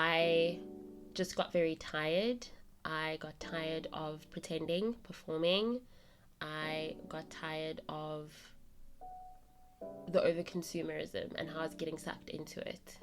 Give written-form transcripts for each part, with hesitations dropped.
I just got very tired. I got tired of pretending, performing. I got tired of the over consumerism and how I was getting sucked into it.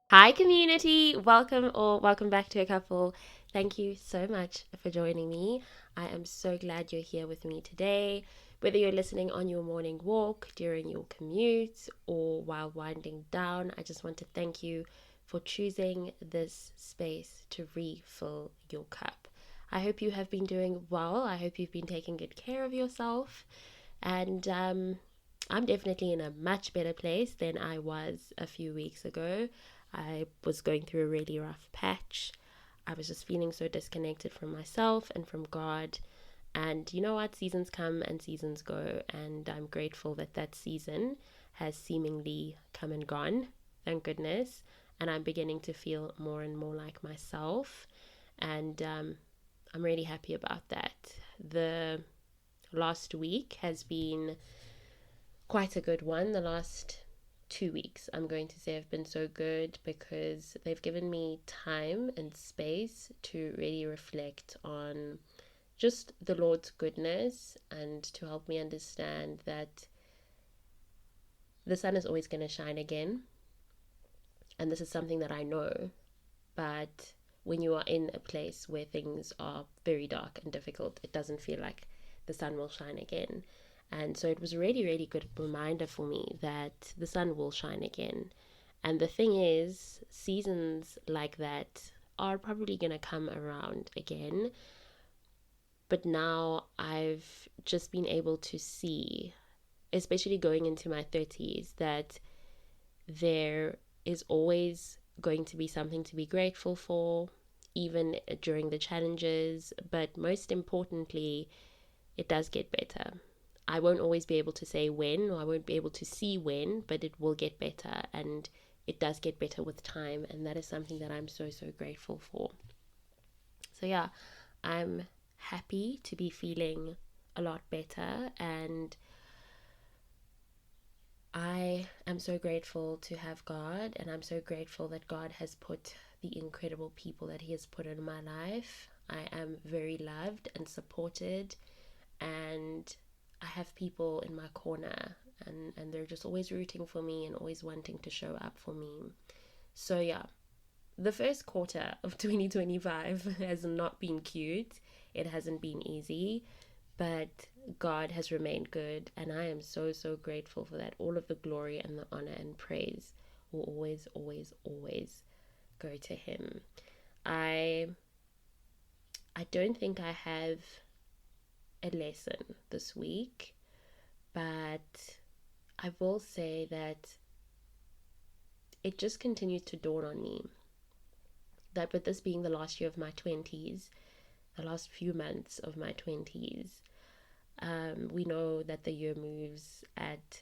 Hi, community. Welcome back to a couple. Thank you so much for joining me. I am so glad you're here with me today. Whether you're listening on your morning walk, during your commute, or while winding down, I just want to thank you for choosing this space to refill your cup. I hope you have been doing well. I hope you've been taking good care of yourself. And I'm definitely in a much better place than I was a few weeks ago. I was going through a really rough patch. I was just feeling so disconnected from myself and from God. And you know what? Seasons come and seasons go. And I'm grateful that that season has seemingly come and gone. Thank goodness. And I'm beginning to feel more and more like myself. And I'm really happy about that. The last week has been quite a good one. The last 2 weeks, I'm going to say, have been so good because they've given me time and space to really reflect on just the Lord's goodness and to help me understand that the sun is always going to shine again. And this is something that I know, but when you are in a place where things are very dark and difficult, it doesn't feel like the sun will shine again. And so it was a really, really good reminder for me that the sun will shine again. And the thing is, seasons like that are probably going to come around again. But now I've just been able to see, especially going into my 30s, that there is always going to be something to be grateful for, even during the challenges. But most importantly, it does get better. I won't always be able to say when, or I won't be able to see when, but it will get better, and it does get better with time, and that is something that I'm so, so grateful for. So yeah, I'm happy to be feeling a lot better, and I am so grateful to have God, and I'm so grateful that God has put the incredible people that He has put in my life. I am very loved and supported, and I have people in my corner, and they're just always rooting for me and always wanting to show up for me. So yeah, the first quarter of 2025 has not been cute. It hasn't been easy, but God has remained good, and I am so, so grateful for that. All of the glory and the honor and praise will always, always, always go to Him. I I don't think I have a lesson this week, but I will say that it just continues to dawn on me that with this being the last year of my 20s, the last few months of my 20s, we know that the year moves at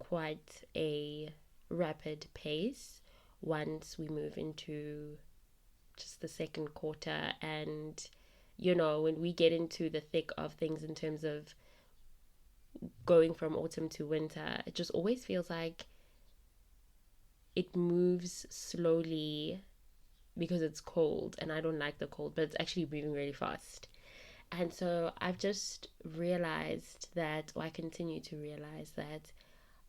quite a rapid pace once we move into just the second quarter. And you know, when we get into the thick of things in terms of going from autumn to winter, it just always feels like it moves slowly because it's cold, and I don't like the cold, but it's actually moving really fast. And so I've just realized that, or I continue to realize that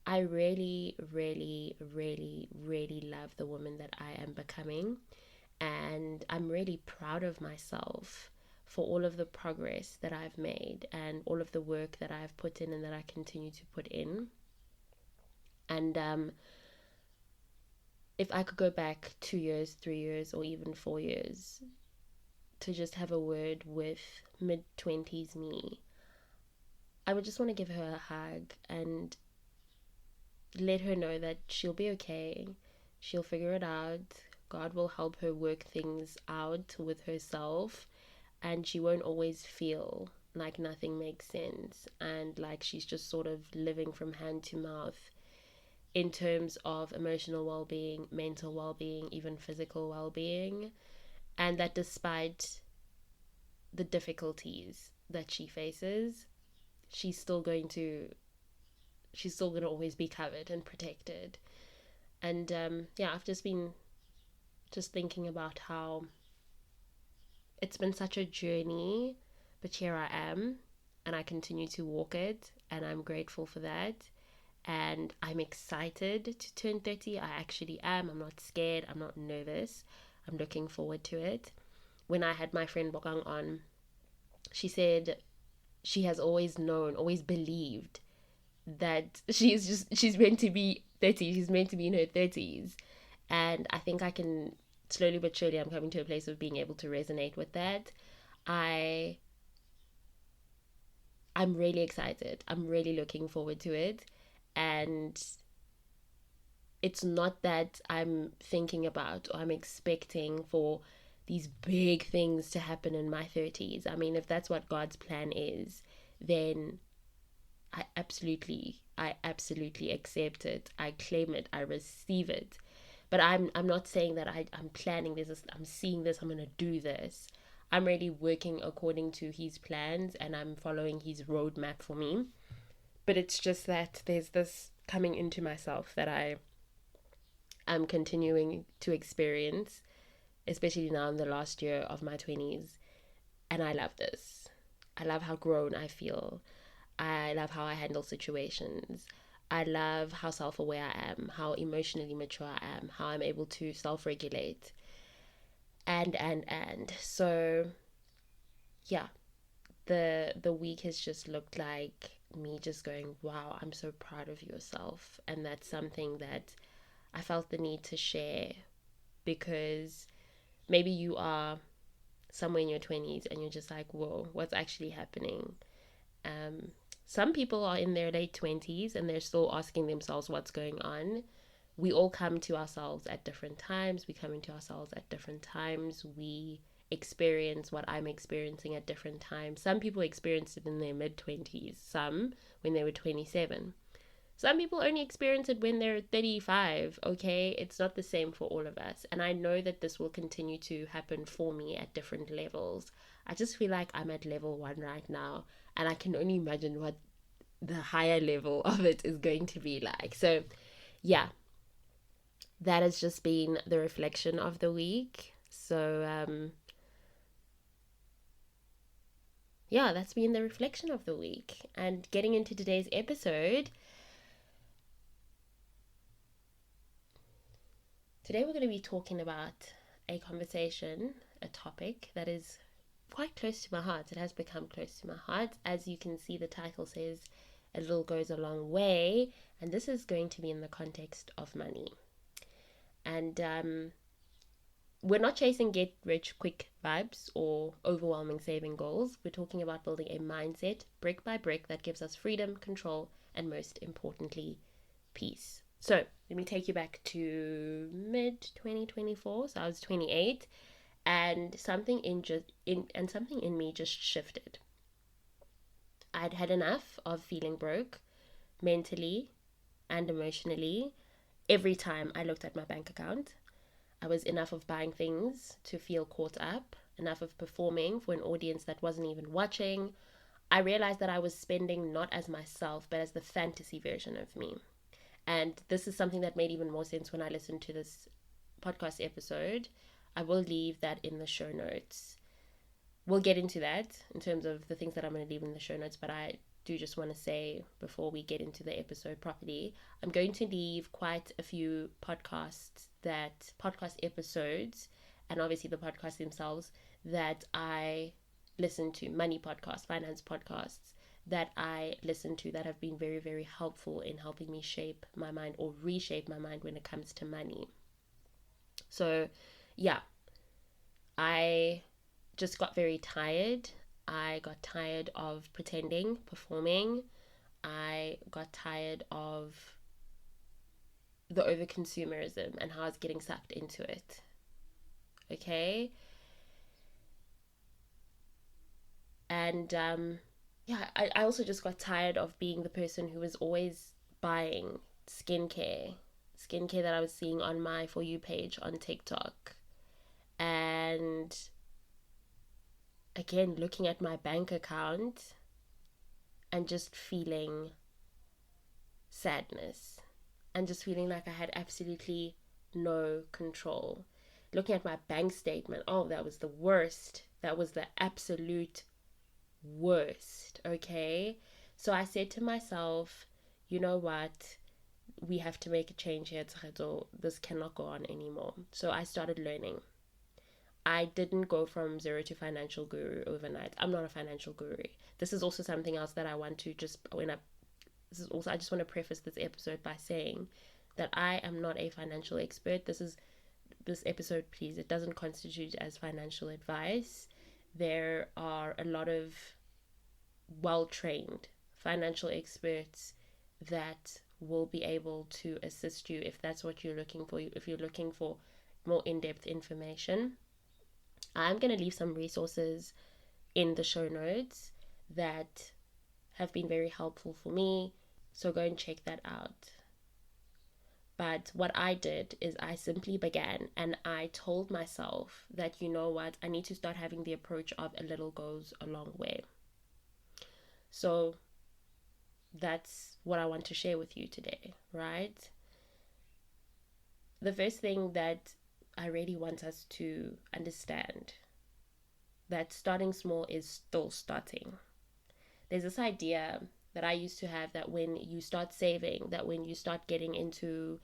I really, really, really, really love the woman that I am becoming. And I'm really proud of myself for all of the progress that I've made and all of the work that I've put in and that I continue to put in. And if I could go back 2 years, 3 years, or even 4 years to just have a word with mid 20s me, I would just want to give her a hug and let her know that she'll be okay. She'll figure it out. God will help her work things out with herself, and she won't always feel like nothing makes sense and like she's just sort of living from hand to mouth in terms of emotional well-being, mental well-being, even physical well-being. And that despite the difficulties that she faces, she's still going to always be covered and protected. And I've just been thinking about how it's been such a journey, but here I am, and I continue to walk it, and I'm grateful for that. And I'm excited to turn 30. I actually am. I'm not scared. I'm not nervous. I'm looking forward to it. When I had my friend Bokang on, she said she has always known, always believed that she's meant to be 30. She's meant to be in her 30s. And I think I can, slowly but surely, I'm coming to a place of being able to resonate with that. I'm really excited. I'm really looking forward to it. And it's not that I'm thinking about or I'm expecting for these big things to happen in my 30s. I mean, if that's what God's plan is, then I absolutely accept it. I claim it. I receive it. But I'm not saying that I'm planning this. I'm seeing this. I'm gonna do this. I'm really working according to His plans, and I'm following His roadmap for me. But it's just that there's this coming into myself that I am continuing to experience, especially now in the last year of my 20s. And I love this. I love how grown I feel. I love how I handle situations. I love how self-aware I am, how emotionally mature I am, how I'm able to self-regulate. And. So, yeah, the week has just looked like me just going, wow, I'm so proud of yourself. And that's something that I felt the need to share, because maybe you are somewhere in your 20s and you're just like, whoa, what's actually happening? Some people are in their late 20s and they're still asking themselves what's going on. We all come to ourselves at different times. We come into ourselves at different times. We experience what I'm experiencing at different times. Some people experienced it in their mid-20s, some when they were 27. Some people only experience it when they're 35, okay? It's not the same for all of us. And I know that this will continue to happen for me at different levels. I just feel like I'm at level 1 right now, and I can only imagine what the higher level of it is going to be like. So, yeah, that has just been the reflection of the week. So, yeah, that's been the reflection of the week. And getting into today's episode, today we're going to be talking about a conversation, a topic that is quite close to my heart. It has become close to my heart. As you can see, the title says a little goes a long way, and this is going to be in the context of money. And we're not chasing get rich quick vibes or overwhelming saving goals. We're talking about building a mindset brick by brick that gives us freedom, control, and most importantly, peace. So let me take you back to mid 2024. So I was 28, and something in me just shifted. I'd had enough of feeling broke mentally and emotionally every time I looked at my bank account. I was enough of buying things to feel caught up, enough of performing for an audience that wasn't even watching. I realized that I was spending not as myself, but as the fantasy version of me. And this is something that made even more sense when I listened to this podcast episode. I will leave that in the show notes. We'll get into that in terms of the things that I'm going to leave in the show notes, but I do just want to say before we get into the episode properly, I'm going to leave quite a few podcast episodes, and obviously the podcasts themselves that I listen to, money podcasts, finance podcasts that I listen to that have been very, very helpful in helping me shape my mind or reshape my mind when it comes to money. So, yeah, I just got very tired. I got tired of pretending, performing. I got tired of the overconsumerism and how I was getting sucked into it. Okay? And I also just got tired of being the person who was always buying skincare that I was seeing on my For You page on TikTok. And again, looking at my bank account and just feeling sadness and just feeling like I had absolutely no control. Looking at my bank statement, oh, that was the worst. That was the absolute worst, okay? So I said to myself, you know what? We have to make a change here, Tsaredo. This cannot go on anymore. So I started learning. I didn't go from zero to financial guru overnight. I'm not a financial guru. This is also something else that I want to just, I just want to preface this episode by saying that I am not a financial expert. This episode, please, it doesn't constitute as financial advice. There are a lot of well-trained financial experts that will be able to assist you if that's what you're looking for. If you're looking for more in-depth information, I'm going to leave some resources in the show notes that have been very helpful for me, so go and check that out. But what I did is I simply began, and I told myself that, you know what, I need to start having the approach of a little goes a long way. So that's what I want to share with you today, right? The first thing that I really want us to understand, that starting small is still starting. There's this idea that I used to have that when you start saving, that when you start getting into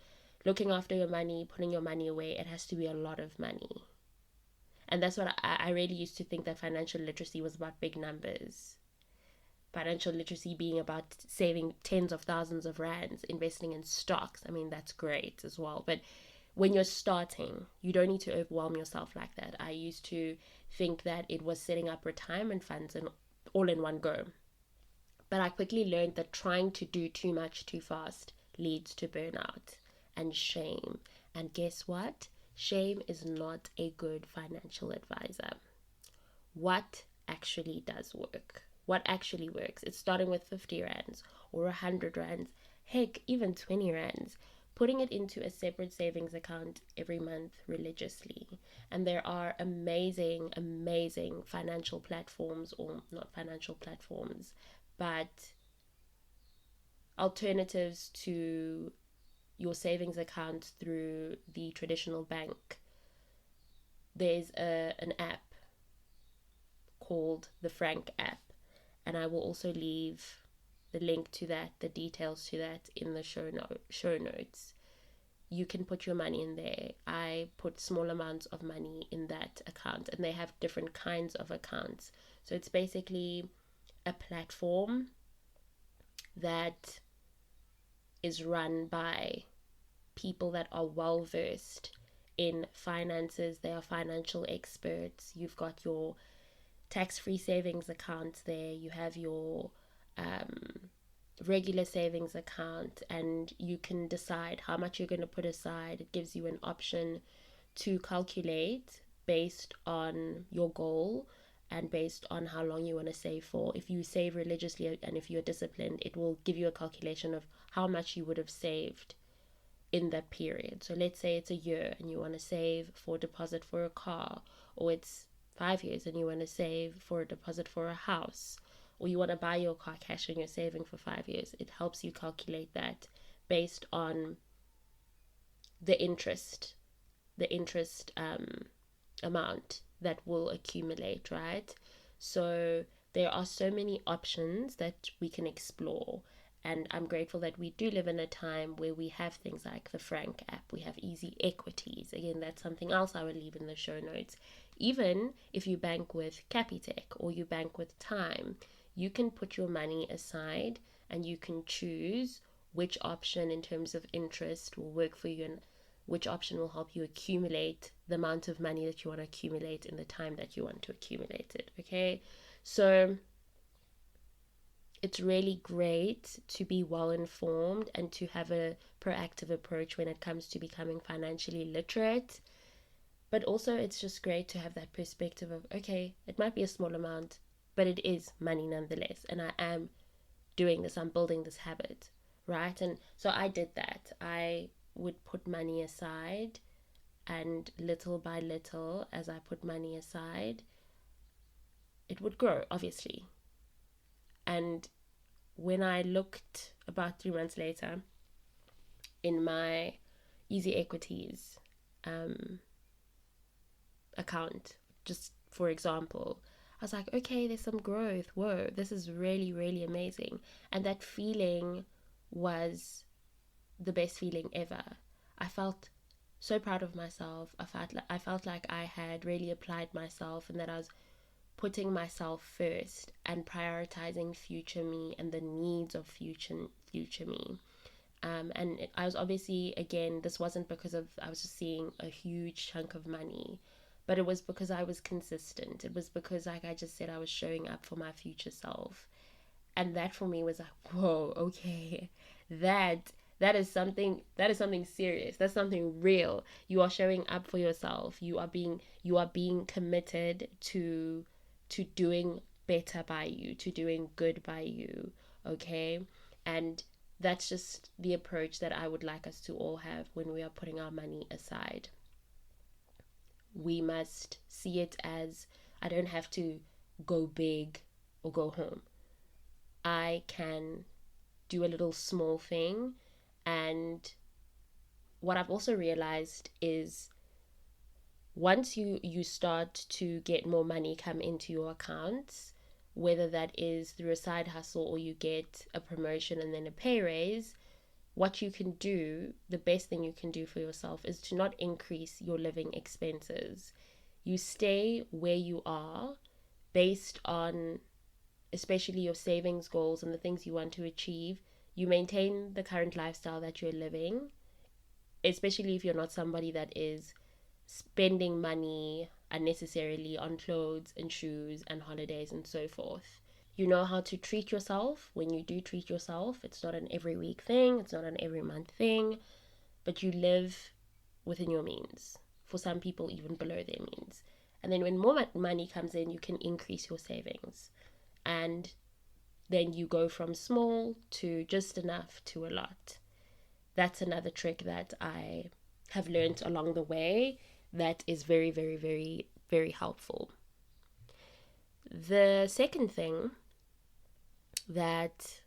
looking after your money, putting your money away, it has to be a lot of money. And that's what I really used to think, that financial literacy was about big numbers. Financial literacy being about saving tens of thousands of rands, investing in stocks. I mean, that's great as well. But when you're starting, you don't need to overwhelm yourself like that. I used to think that it was setting up retirement funds and all in one go. But I quickly learned that trying to do too much too fast leads to burnout and shame. And guess what? Shame is not a good financial advisor. What actually does work? What actually works? It's starting with 50 rands or 100 rands, heck, even 20 rands. Putting it into a separate savings account every month religiously. And there are amazing financial platforms, or not financial platforms, but alternatives to your savings account through the traditional bank. There's an app called the Frank app, and I will also leave the link to that, the details to that, in the show notes. You can put your money in there. I put small amounts of money in that account, and they have different kinds of accounts. So it's basically a platform that is run by people that are well versed in finances. They are financial experts. You've got your tax-free savings account there. You have your regular savings account, and you can decide how much you're going to put aside. It gives you an option to calculate based on your goal and based on how long you want to save for. If you save religiously and if you're disciplined, it will give you a calculation of how much you would have saved in that period. So let's say it's a year and you want to save for a deposit for a car, or it's 5 years and you want to save for a deposit for a house, or you want to buy your car cash and you're saving for 5 years. It helps you calculate that based on the interest amount that will accumulate, right? So there are so many options that we can explore, and I'm grateful that we do live in a time where we have things like the Frank app. We have easy equities. Again, that's something else I will leave in the show notes. Even if you bank with Capitec or you bank with Time, you can put your money aside and you can choose which option in terms of interest will work for you, and which option will help you accumulate the amount of money that you want to accumulate in the time that you want to accumulate it. Okay, so it's really great to be well informed and to have a proactive approach when it comes to becoming financially literate. But also it's just great to have that perspective of, okay, it might be a small amount, but it is money nonetheless, and I am doing this, I'm building this habit, right? And so I did that. I would put money aside, and little by little, as I put money aside, it would grow, obviously. And when I looked about 3 months later in my Easy Equities account, just for example, I was like, okay, there's some growth. Whoa, this is really, really amazing. And that feeling was the best feeling ever. I felt so proud of myself. I felt like I had really applied myself and that I was putting myself first and prioritizing future me and the needs of future me. I was obviously, again, this wasn't because of I was just seeing a huge chunk of money, but it was because I was consistent. It was because, like I just said, I was showing up for my future self. And that for me was like, whoa, okay, that that is something serious. That's something real. You are showing up for yourself. You are being committed to doing better by you, to doing good by you. Okay. And that's just the approach that I would like us to all have when we are putting our money aside. We must see it as, I don't have to go big or go home. I can do a little small thing. And what I've also realized is once you start to get more money come into your accounts, whether that is through a side hustle or you get a promotion and then a pay raise, what you can do, the best thing you can do for yourself is to not increase your living expenses. You stay where you are based on especially your savings goals and the things you want to achieve. You maintain the current lifestyle that you're living, especially if you're not somebody that is spending money unnecessarily on clothes and shoes and holidays and so forth. You know how to treat yourself when you do treat yourself. It's not an every week thing, it's not an every month thing, but you live within your means. For some people, even below their means. And then when more money comes in, you can increase your savings. And then you go from small to just enough to a lot. That's another trick that I have learned along the way that is very, very, very, very helpful. The second thing that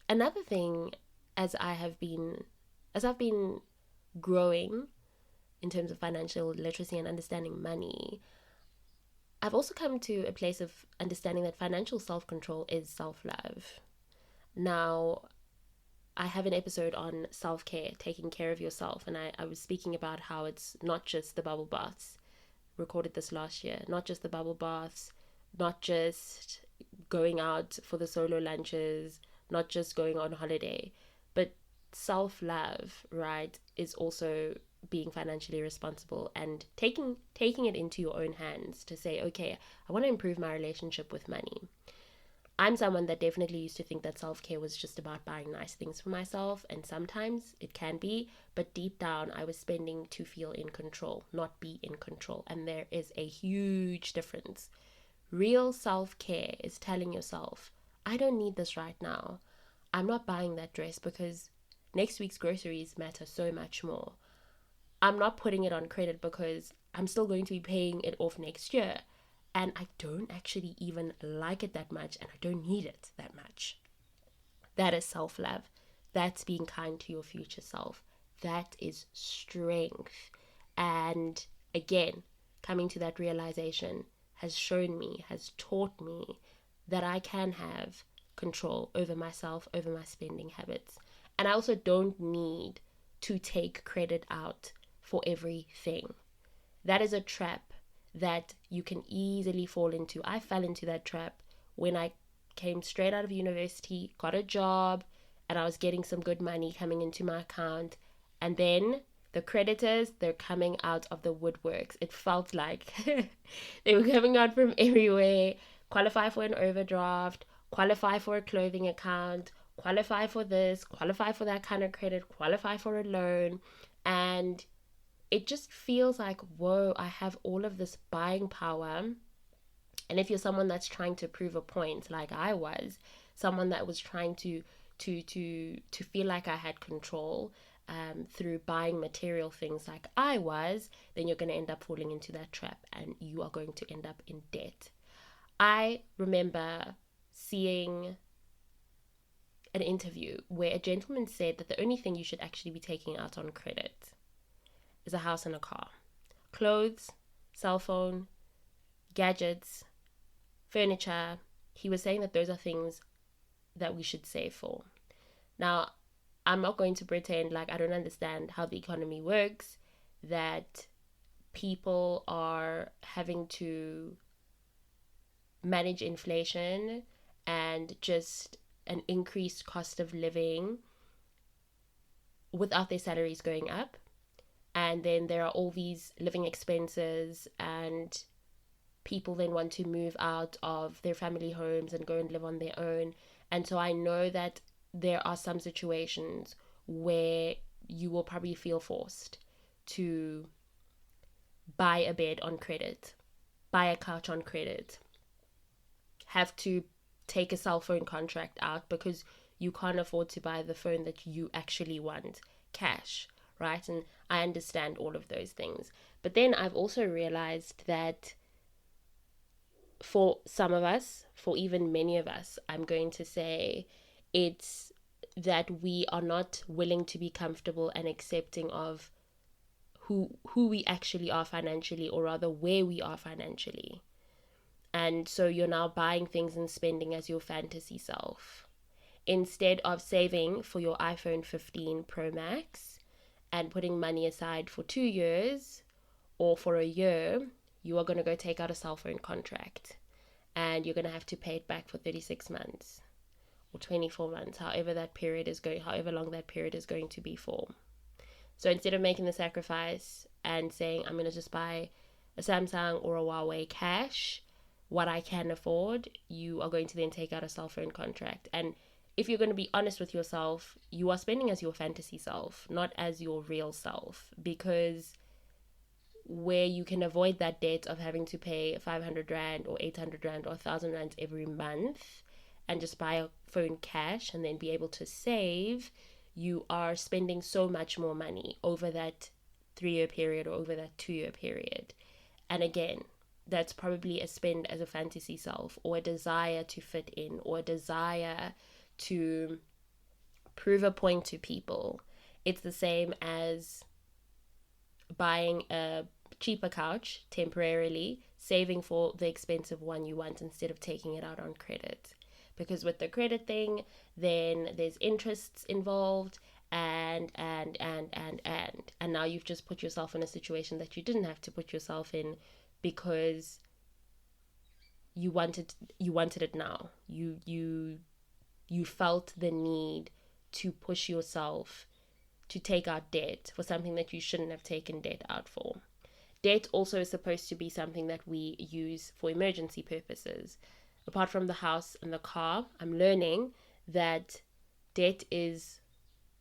another thing as I've been growing in terms of financial literacy and understanding money, I've also come to a place of understanding that financial self-control is self-love. Now, I have an episode on self-care, taking care of yourself, and I was speaking about how it's not just the bubble baths. Recorded this last year. Not just the bubble baths, not just going out for the solo lunches, not just going on holiday, but self-love, right, is also being financially responsible and taking it into your own hands to say, okay, I want to improve my relationship with money. I'm someone that definitely used to think that self-care was just about buying nice things for myself, and sometimes it can be, but deep down I was spending to feel in control, not be in control, and there is a huge difference. Real self-care is telling yourself, I don't need this right now. I'm not buying that dress because next week's groceries matter so much more. I'm not putting it on credit because I'm still going to be paying it off next year. And I don't actually even like it that much, and I don't need it that much. That is self-love. That's being kind to your future self. That is strength. And again, coming to that realization has shown me, has taught me that I can have control over myself, over my spending habits. And I also don't need to take credit out for everything. That is a trap that you can easily fall into. I fell into that trap when I came straight out of university, got a job, and I was getting some good money coming into my account. And then the creditors, they're coming out of the woodworks. It felt like they were coming out from everywhere. Qualify for an overdraft, qualify for a clothing account, qualify for this, qualify for that kind of credit, qualify for a loan. And it just feels like, whoa, I have all of this buying power. And if you're someone that's trying to prove a point, like I was, someone that was trying to feel like I had control through buying material things like I was, then you're going to end up falling into that trap and you are going to end up in debt. I remember seeing an interview where a gentleman said that the only thing you should actually be taking out on credit is a house and a car. Clothes, cell phone, gadgets, furniture. He was saying that those are things that we should save for. Now, I'm not going to pretend like I don't understand how the economy works, that people are having to manage inflation and just an increased cost of living without their salaries going up. And then there are all these living expenses, and people then want to move out of their family homes and go and live on their own. And so I know that there are some situations where you will probably feel forced to buy a bed on credit, buy a couch on credit, have to take a cell phone contract out because you can't afford to buy the phone that you actually want cash, right? And I understand all of those things. But then I've also realized that for some of us, for even many of us, I'm going to say it's that we are not willing to be comfortable and accepting of who we actually are financially, or rather where we are financially. And so you're now buying things and spending as your fantasy self instead of saving for your iPhone 15 Pro Max and putting money aside for 2 years or for a year. You are going to go take out a cell phone contract, and you're going to have to pay it back for 36 months or 24 months, however long that period is going to be for. So instead of making the sacrifice and saying, I'm going to just buy a Samsung or a Huawei cash, what I can afford, you are going to then take out a cell phone contract. And if you're going to be honest with yourself, you are spending as your fantasy self, not as your real self, because where you can avoid that debt of having to pay 500 Rand or 800 Rand or 1,000 Rand every month and just buy a phone cash and then be able to save, you are spending so much more money over that 3-year period or over that 2-year period. And again, that's probably a spend as a fantasy self, or a desire to fit in, or a desire to prove a point to people. It's the same as buying a cheaper couch temporarily, saving for the expensive one you want instead of taking it out on credit. Because with the credit thing, then there's interests involved, and now you've just put yourself in a situation that you didn't have to put yourself in, because you wanted it now. You felt the need to push yourself to take out debt for something that you shouldn't have taken debt out for. Debt also is supposed to be something that we use for emergency purposes. Apart from the house and the car, I'm learning that debt is,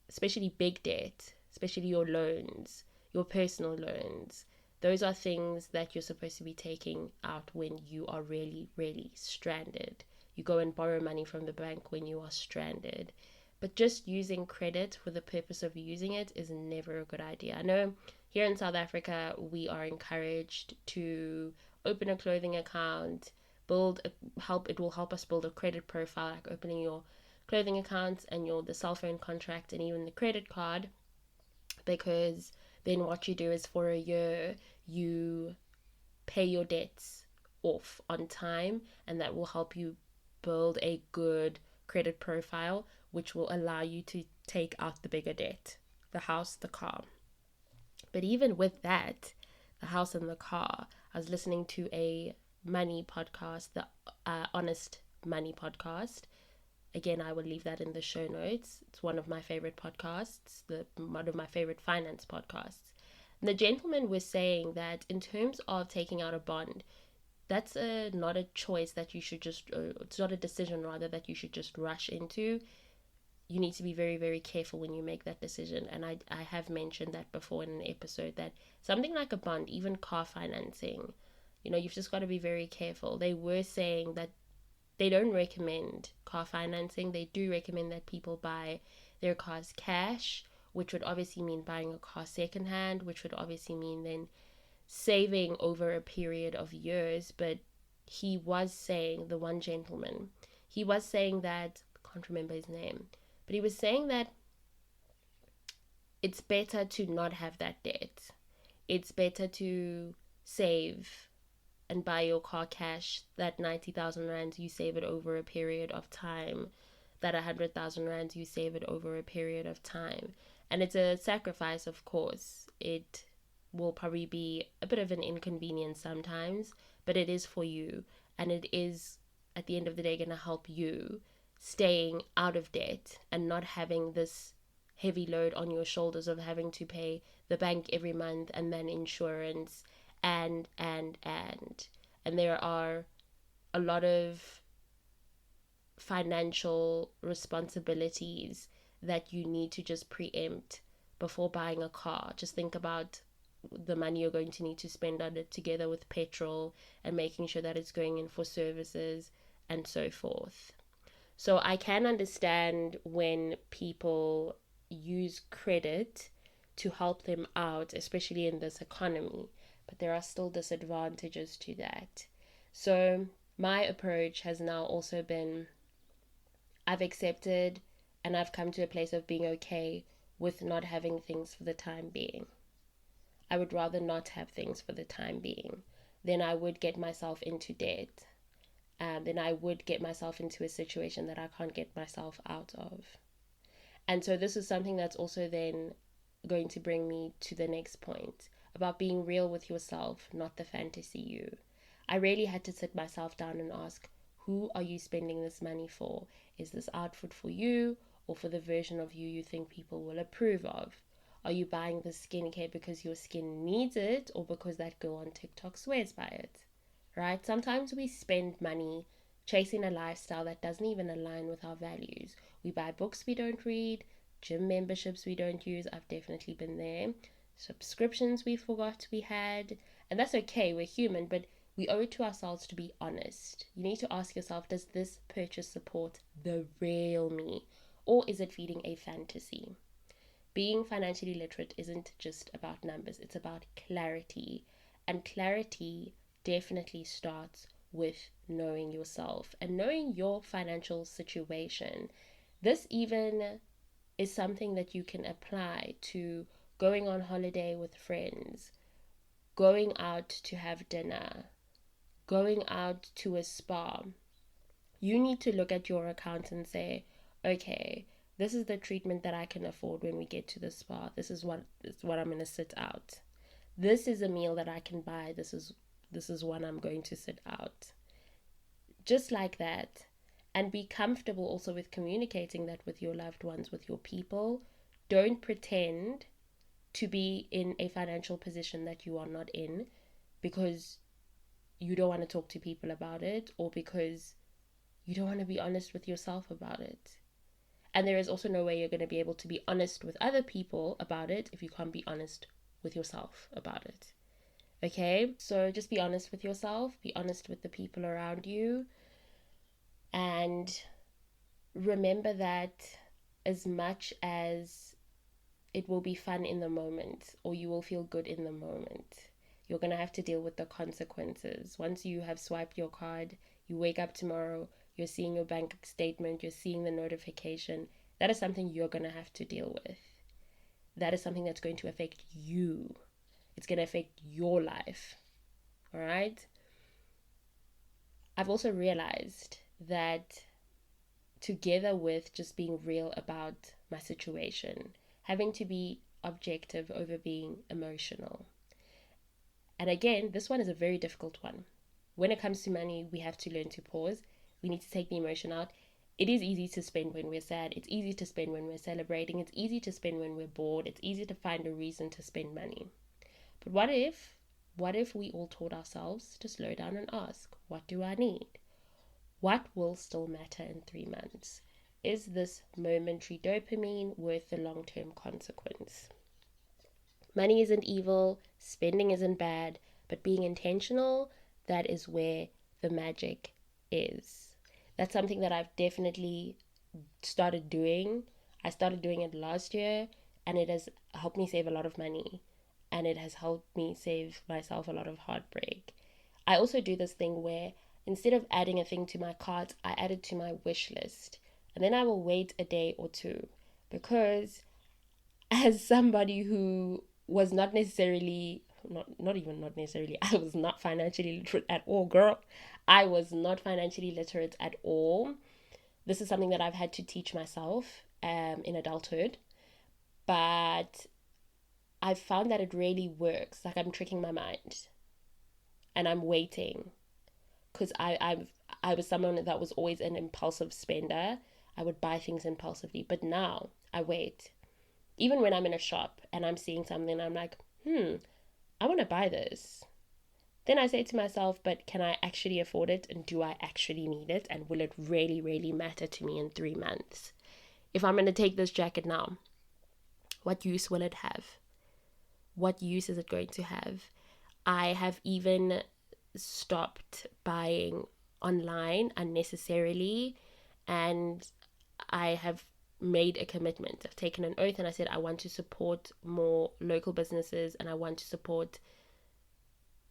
especially big debt, especially your loans, your personal loans, those are things that you're supposed to be taking out when you are really, really stranded. You go and borrow money from the bank when you are stranded. But just using credit for the purpose of using it is never a good idea. I know here in South Africa, we are encouraged to open a clothing account, it will help us build a credit profile, like opening your clothing accounts and the cell phone contract and even the credit card, because then what you do is for a year you pay your debts off on time, and that will help you build a good credit profile, which will allow you to take out the bigger debt, the house, the car. But even with that, the house and the car, I was listening to a money podcast, the Honest Money podcast. Again, I will leave that in the show notes. It's one of my favorite podcasts, one of my favorite finance podcasts. And the gentleman was saying that in terms of taking out a bond, that's not a choice that you should just, it's not a decision rather that you should just rush into. You need to be very, very careful when you make that decision. And I have mentioned that before in an episode, that something like a bond, even car financing, you've just got to be very careful. They were saying that they don't recommend car financing. They do recommend that people buy their cars cash, which would obviously mean buying a car secondhand, which would obviously mean then saving over a period of years. But he was saying, the one gentleman, he was saying that, I can't remember his name, but he was saying that it's better to not have that debt. It's better to save and buy your car cash. That 90,000 rands, you save it over a period of time. That 100,000 rands, you save it over a period of time. And it's a sacrifice, of course. It will probably be a bit of an inconvenience sometimes, but it is for you. And it is, at the end of the day, going to help you staying out of debt and not having this heavy load on your shoulders of having to pay the bank every month and then insurance and there are a lot of financial responsibilities that you need to just preempt before buying a car. Just think about the money you're going to need to spend on it, together with petrol and making sure that it's going in for services and so forth. So I can understand when people use credit to help them out, especially in this economy, but there are still disadvantages to that. So my approach has now also been, I've accepted and I've come to a place of being okay with not having things for the time being. I would rather not have things for the time being than I would get myself into debt. Then I would get myself into a situation that I can't get myself out of. And so this is something that's also then going to bring me to the next point about being real with yourself, not the fantasy you. I really had to sit myself down and ask, who are you spending this money for? Is this outfit for you or for the version of you you think people will approve of? Are you buying this skincare because your skin needs it or because that girl on TikTok swears by it? Right? Sometimes we spend money chasing a lifestyle that doesn't even align with our values. We buy books we don't read, gym memberships we don't use. I've definitely been there. Subscriptions we forgot we had. And that's okay, we're human, but we owe it to ourselves to be honest. You need to ask yourself, does this purchase support the real me? Or is it feeding a fantasy? Being financially literate isn't just about numbers, it's about clarity. And clarity definitely starts with knowing yourself and knowing your financial situation. This even is something that you can apply to going on holiday with friends, going out to have dinner, going out to a spa. You need to look at your account and say, okay, this is the treatment that I can afford when we get to the spa. This is what I'm going to sit out. This is a meal that I can buy. This is one I'm going to sit out. Just like that. And be comfortable also with communicating that with your loved ones, with your people. Don't pretend to be in a financial position that you are not in because you don't want to talk to people about it or because you don't want to be honest with yourself about it. And there is also no way you're going to be able to be honest with other people about it if you can't be honest with yourself about it. Okay? So just be honest with yourself, be honest with the people around you, and remember that as much as it will be fun in the moment or you will feel good in the moment, you're going to have to deal with the consequences. Once you have swiped your card, you wake up tomorrow, you're seeing your bank statement, you're seeing the notification. That is something you're going to have to deal with. That is something that's going to affect you. It's going to affect your life. All right? I've also realized that together with just being real about my situation, having to be objective over being emotional. And again, this one is a very difficult one. When it comes to money, we have to learn to pause. We need to take the emotion out. It is easy to spend when we're sad. It's easy to spend when we're celebrating. It's easy to spend when we're bored. It's easy to find a reason to spend money. But what if we all taught ourselves to slow down and ask, what do I need? What will still matter in 3 months? Is this momentary dopamine worth the long-term consequence? Money isn't evil, spending isn't bad, but being intentional, that is where the magic is. That's something that I've definitely started doing. I started doing it last year, and it has helped me save a lot of money, and it has helped me save myself a lot of heartbreak. I also do this thing where Instead of adding a thing to my cart, I add it to my wish list. And then I will wait a day or two, because as somebody who was not necessarily, not necessarily, I was not financially literate at all, girl. I was not financially literate at all. This is something that I've had to teach myself in adulthood. But I've found that it really works. Like, I'm tricking my mind and I'm waiting, because I was someone that was always an impulsive spender. I would buy things impulsively, but now I wait. Even when I'm in a shop and I'm seeing something, I'm like, I want to buy this. Then I say to myself, but can I actually afford it? And do I actually need it? And will it really, really matter to me in 3 months? If I'm going to take this jacket now, what use will it have? What use is it going to have? I have even stopped buying online unnecessarily, and I have made a commitment. I've taken an oath and I said I want to support more local businesses, and I want to support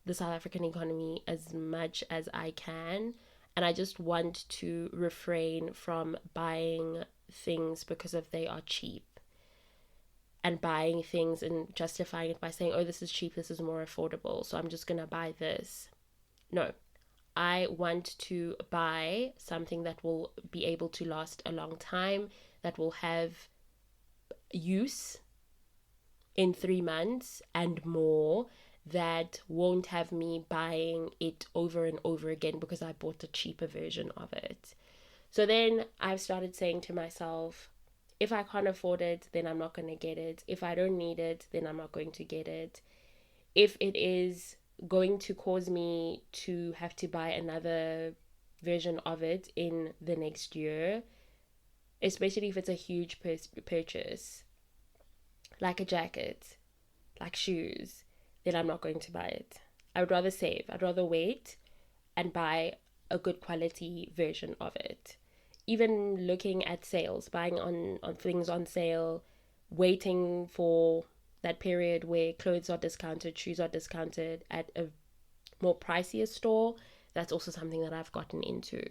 the South African economy as much as I can. And I just want to refrain from buying things because of they are cheap, and buying things and justifying it by saying, oh, this is cheap, this is more affordable, so I'm just gonna buy this. No, I want to buy something that will be able to last a long time, that will have use in 3 months and more, that won't have me buying it over and over again because I bought a cheaper version of it. So then I've started saying to myself, if I can't afford it, then I'm not going to get it. If I don't need it, then I'm not going to get it. If it is going to cause me to have to buy another version of it in the next year, especially if it's a huge purchase, like a jacket, like shoes, then I'm not going to buy it. I would rather save. I'd rather wait and buy a good quality version of it. Even looking at sales, buying on things on sale, waiting for that period where clothes are discounted, shoes are discounted at a more pricier store, that's also something that I've gotten into.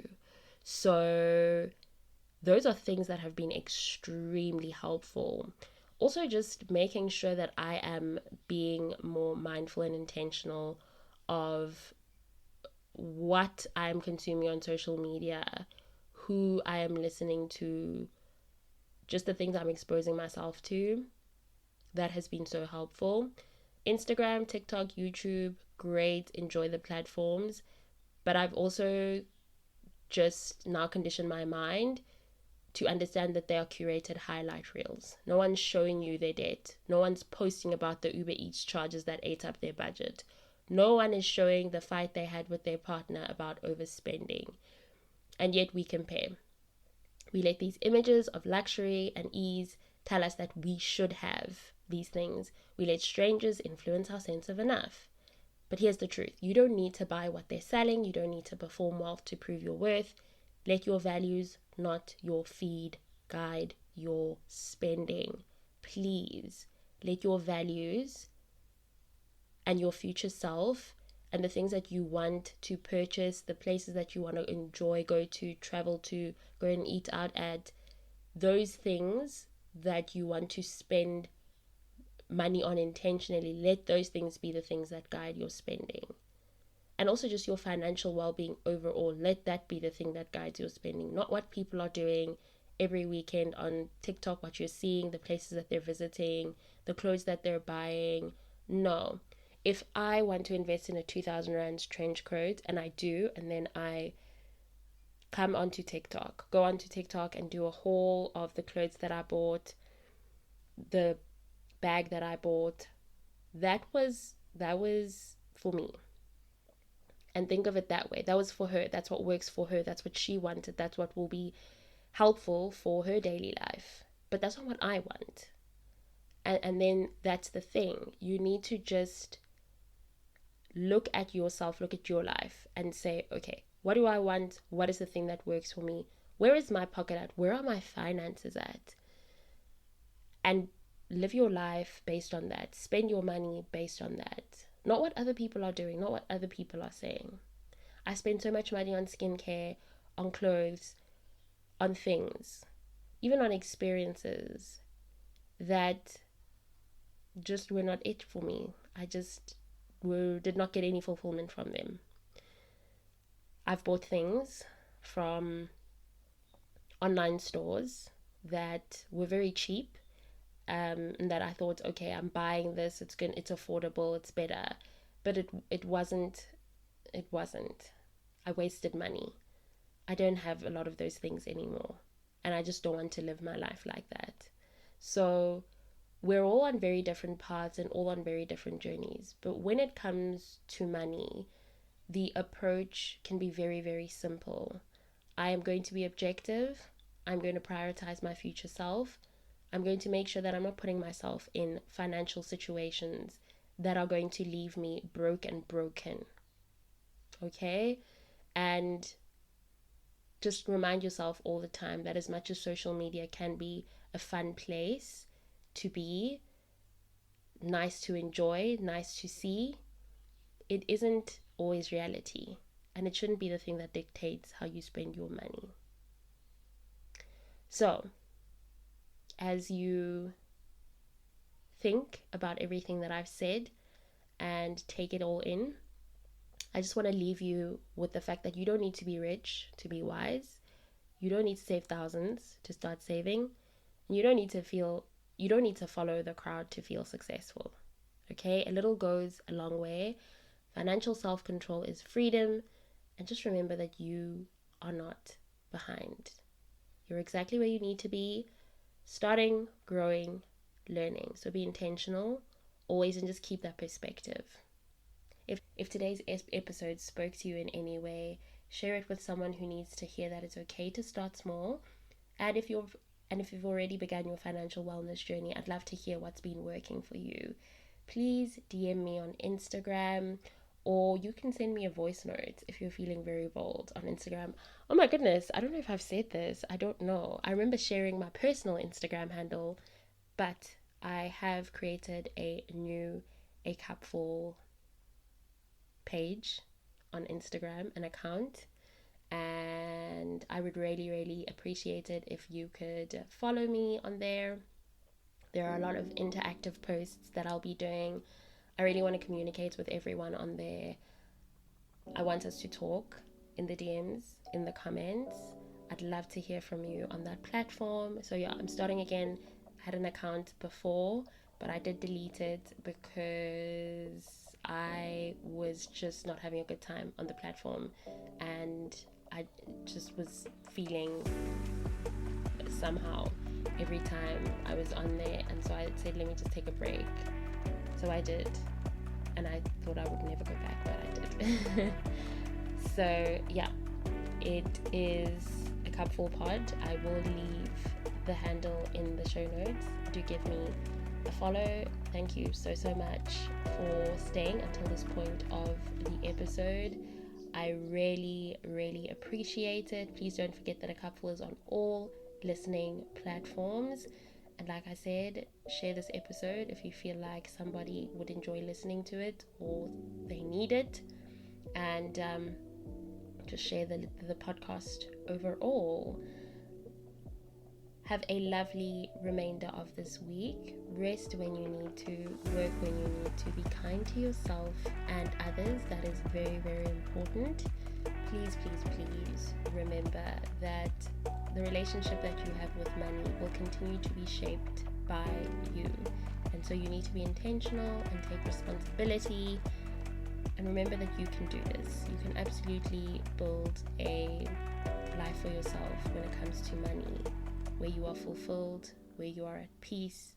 So those are things that have been extremely helpful. Also, just making sure that I am being more mindful and intentional of what I'm consuming on social media, who I am listening to, just the things I'm exposing myself to. That has been so helpful. Instagram, TikTok, YouTube, great, enjoy the platforms. But I've also just now conditioned my mind to understand that they are curated highlight reels. No one's showing you their debt. No one's posting about the Uber Eats charges that ate up their budget. No one is showing the fight they had with their partner about overspending. And yet we compare. We let these images of luxury and ease tell us that we should have these things. We let strangers influence our sense of enough. But here's the truth. You don't need to buy what they're selling. You don't need to perform well to prove your worth. Let your values, not your feed, guide your spending. Please let your values and your future self and the things that you want to purchase, the places that you want to enjoy, go to, travel to, go and eat out at, those things that you want to spend money on intentionally, let those things be the things that guide your spending. And also just your financial well-being overall, let that be the thing that guides your spending, not what people are doing every weekend on TikTok, what you're seeing, the places that they're visiting, the clothes that they're buying. No. If I want to invest in a 2,000 rands trench coat, and I do, and then I go onto TikTok and do a haul of the clothes that I bought, the bag that I bought, that was for me. And think of it that way. That was for her. That's what works for her. That's what she wanted. That's what will be helpful for her daily life. But that's not what I want. And then that's the thing. You need to just look at yourself, look at your life and say, okay, what do I want? What is the thing that works for me? Where is my pocket at? Where are my finances at? And live your life based on that. Spend your money based on that. Not what other people are doing, not what other people are saying. I spend so much money on skincare, on clothes, on things, even on experiences that just were not it for me. I just did not get any fulfillment from them. I've bought things from online stores that were very cheap, and that I thought, okay, I'm buying this, it's affordable, it's better. But it wasn't. It wasn't. I wasted money. I don't have a lot of those things anymore, and I just don't want to live my life like that. So we're all on very different paths and all on very different journeys. But when it comes to money, the approach can be very, very simple. I am going to be objective. I'm going to prioritize my future self. I'm going to make sure that I'm not putting myself in financial situations that are going to leave me broke and broken. Okay? And just remind yourself all the time that as much as social media can be a fun place to be, nice to enjoy, nice to see, it isn't always reality. And it shouldn't be the thing that dictates how you spend your money. So, as you think about everything that I've said and take it all in, I just want to leave you with the fact that you don't need to be rich to be wise. You don't need to save thousands to start saving. And you don't need to follow the crowd to feel successful. Okay? A little goes a long way. Financial self-control is freedom. And just remember that you are not behind. You're exactly where you need to be, starting, growing, learning. So be intentional always, and just keep that perspective. If today's episode spoke to you in any way, share it with someone who needs to hear that it's okay to start small. And if you've already begun your financial wellness journey, I'd love to hear what's been working for you. Please DM me on Instagram, or you can send me a voice note if you're feeling very bold on Instagram. Oh my goodness, I don't know if I've said this. I don't know. I remember sharing my personal Instagram handle, but I have created a new A Cupful page on Instagram, an account, and I would really, really appreciate it if you could follow me on there. There are a lot of interactive posts that I'll be doing. I really want to communicate with everyone on there. I want us to talk in the DMs, in the comments. I'd love to hear from you on that platform. So yeah, I'm starting again. I had an account before, but I did delete it because I was just not having a good time on the platform, and I just was feeling somehow every time I was on there, and so I said, let me just take a break. So I did, and I thought I would never go back, but I did. So yeah, it is A Cupful Pod. I will leave the handle in the show notes. Do give me a follow. Thank you so much for staying until this point of the episode. I really, really appreciate it. Please don't forget that A Cupful is on all listening platforms. And like I said, share this episode if you feel like somebody would enjoy listening to it or they need it. And just share the podcast overall. Have a lovely remainder of this week. Rest when you need to, work when you need to, be kind to yourself and others. That is very, very important. Please, please, please remember that the relationship that you have with money will continue to be shaped by you. And so you need to be intentional and take responsibility. And remember that you can do this. You can absolutely build a life for yourself when it comes to money, where you are fulfilled, where you are at peace,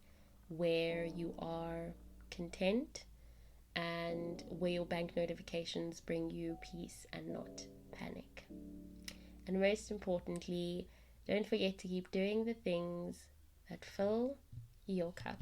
where you are content, and where your bank notifications bring you peace and not panic. And most importantly, don't forget to keep doing the things that fill your cup.